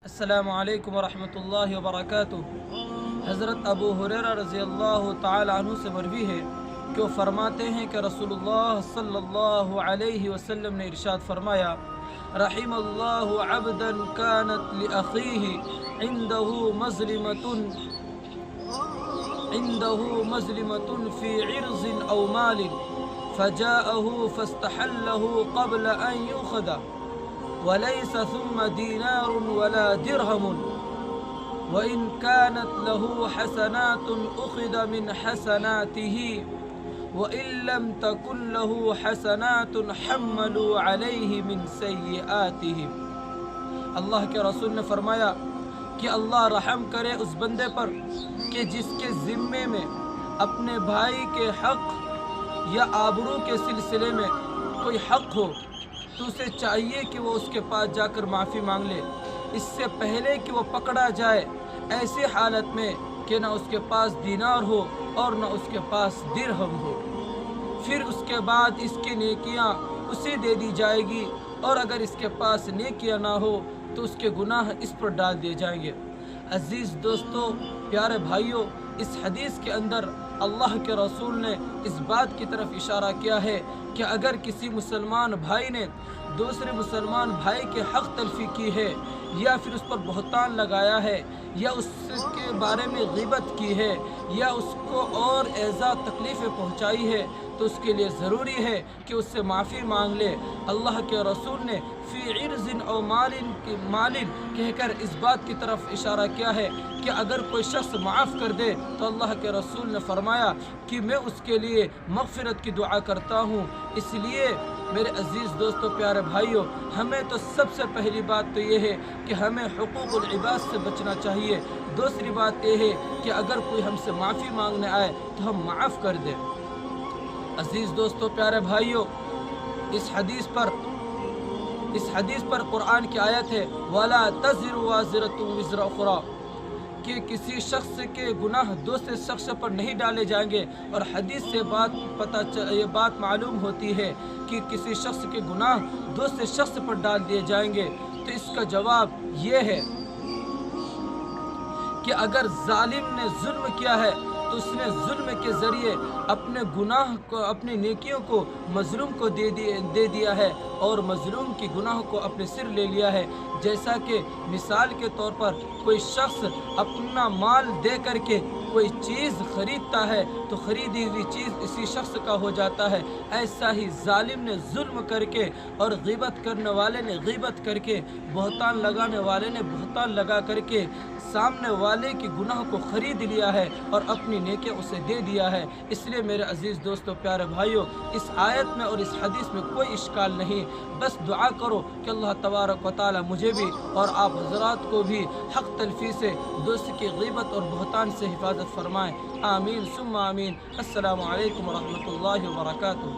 السلام علیکم ورحمۃ اللہ وبرکاتہ۔ حضرت ابو ہریرہ رضی اللہ تعالی عنہ سے مروی ہے کہ وہ فرماتے ہیں کہ رسول اللہ صلی اللہ علیہ وسلم نے ارشاد فرمایا، رحم اللہ عبدا كانت لأخیہ عنده مظلمة في عرض أو مال فجاءه فاستحله قبل أن يؤخذ وليس ثم دينار ولا درهم وإن كانت له حسنات أخذ من حسناته وإن لم تكن له حسنات حملوا عليه من سيئاتهم۔ اللہ کے رسول نے فرمایا کہ اللہ رحم کرے اس بندے پر کہ جس کے ذمے میں اپنے بھائی کے حق یا آبرو کے سلسلے میں کوئی حق ہو تو اسے چاہیے کہ وہ اس کے پاس جا کر معافی مانگ لے اس سے پہلے کہ وہ پکڑا جائے، ایسی حالت میں کہ نہ اس کے پاس دینار ہو اور نہ اس کے پاس درہم ہو۔ پھر اس کے بعد اس کی نیکیاں اسے دے دی جائے گی، اور اگر اس کے پاس نیکیاں نہ ہو تو اس کے گناہ اس پر ڈال دیے جائیں گے۔ عزیز دوستو، پیارے بھائیوں، اس حدیث کے اندر اللہ کے رسول نے اس بات کی طرف اشارہ کیا ہے کہ اگر کسی مسلمان بھائی نے دوسرے مسلمان بھائی کے حق تلفی کی ہے، یا پھر اس پر بہتان لگایا ہے، یا اس کے بارے میں غیبت کی ہے، یا اس کو اور ایذا تکلیفیں پہنچائی ہے، تو اس کے لیے ضروری ہے کہ اس سے معافی مانگ لے۔ اللہ کے رسول نے فی عرض او مال کہہ کر اس بات کی طرف اشارہ کیا ہے کہ اگر کوئی شخص معاف کر دے تو اللہ کے رسول نے فرمایا کہ میں اس کے لیے مغفرت کی دعا کرتا ہوں۔ اس لیے میرے عزیز دوستو، پیارے بھائیوں، ہمیں تو سب سے پہلی بات تو یہ ہے کہ ہمیں حقوق العباد سے بچنا چاہیے۔ دوسری بات یہ ہے کہ اگر کوئی ہم سے معافی مانگنے آئے تو ہم معاف کر دیں۔ عزیز دوستو، پیارے بھائیوں، اس حدیث پر قرآن کی آیت ہے وَلَا تَزِرُ وَازِرَةٌ وِزْرَ أُخْرَىٰ، کہ کسی شخص کے گناہ دوسرے شخص پر نہیں ڈالے جائیں گے، اور حدیث سے یہ بات معلوم ہوتی ہے کہ کسی شخص کے گناہ دوسرے شخص پر ڈال دیے جائیں گے۔ تو اس کا جواب یہ ہے کہ اگر ظالم نے ظلم کیا ہے تو اس نے ظلم کے ذریعے اپنے گناہ کو، اپنی نیکیوں کو مظلوم کو دے دیا ہے، اور مظلوم کی گناہ کو اپنے سر لے لیا ہے۔ جیسا کہ مثال کے طور پر کوئی شخص اپنا مال دے کر کے کوئی چیز خریدتا ہے تو خریدی ہوئی چیز اسی شخص کا ہو جاتا ہے، ایسا ہی ظالم نے ظلم کر کے، اور غیبت کرنے والے نے غیبت کر کے، بہتان لگانے والے نے بہتان لگا کر کے سامنے والے کی گناہ کو خرید لیا ہے اور اپنی نیکیاں اسے دے دیا ہے۔ اس لیے میرے عزیز دوستو، پیارے بھائیوں، اس آیت میں اور اس حدیث میں کوئی اشکال نہیں، بس دعا کرو کہ اللہ تبارک و تعالی مجھے بھی اور آپ حضرات کو بھی حق تلفی سے، دوست کی غیبت اور بہتان سے حفاظت فرمائیں۔ آمین ثم آمین۔ السلام علیکم ورحمۃ اللہ وبرکاتہ۔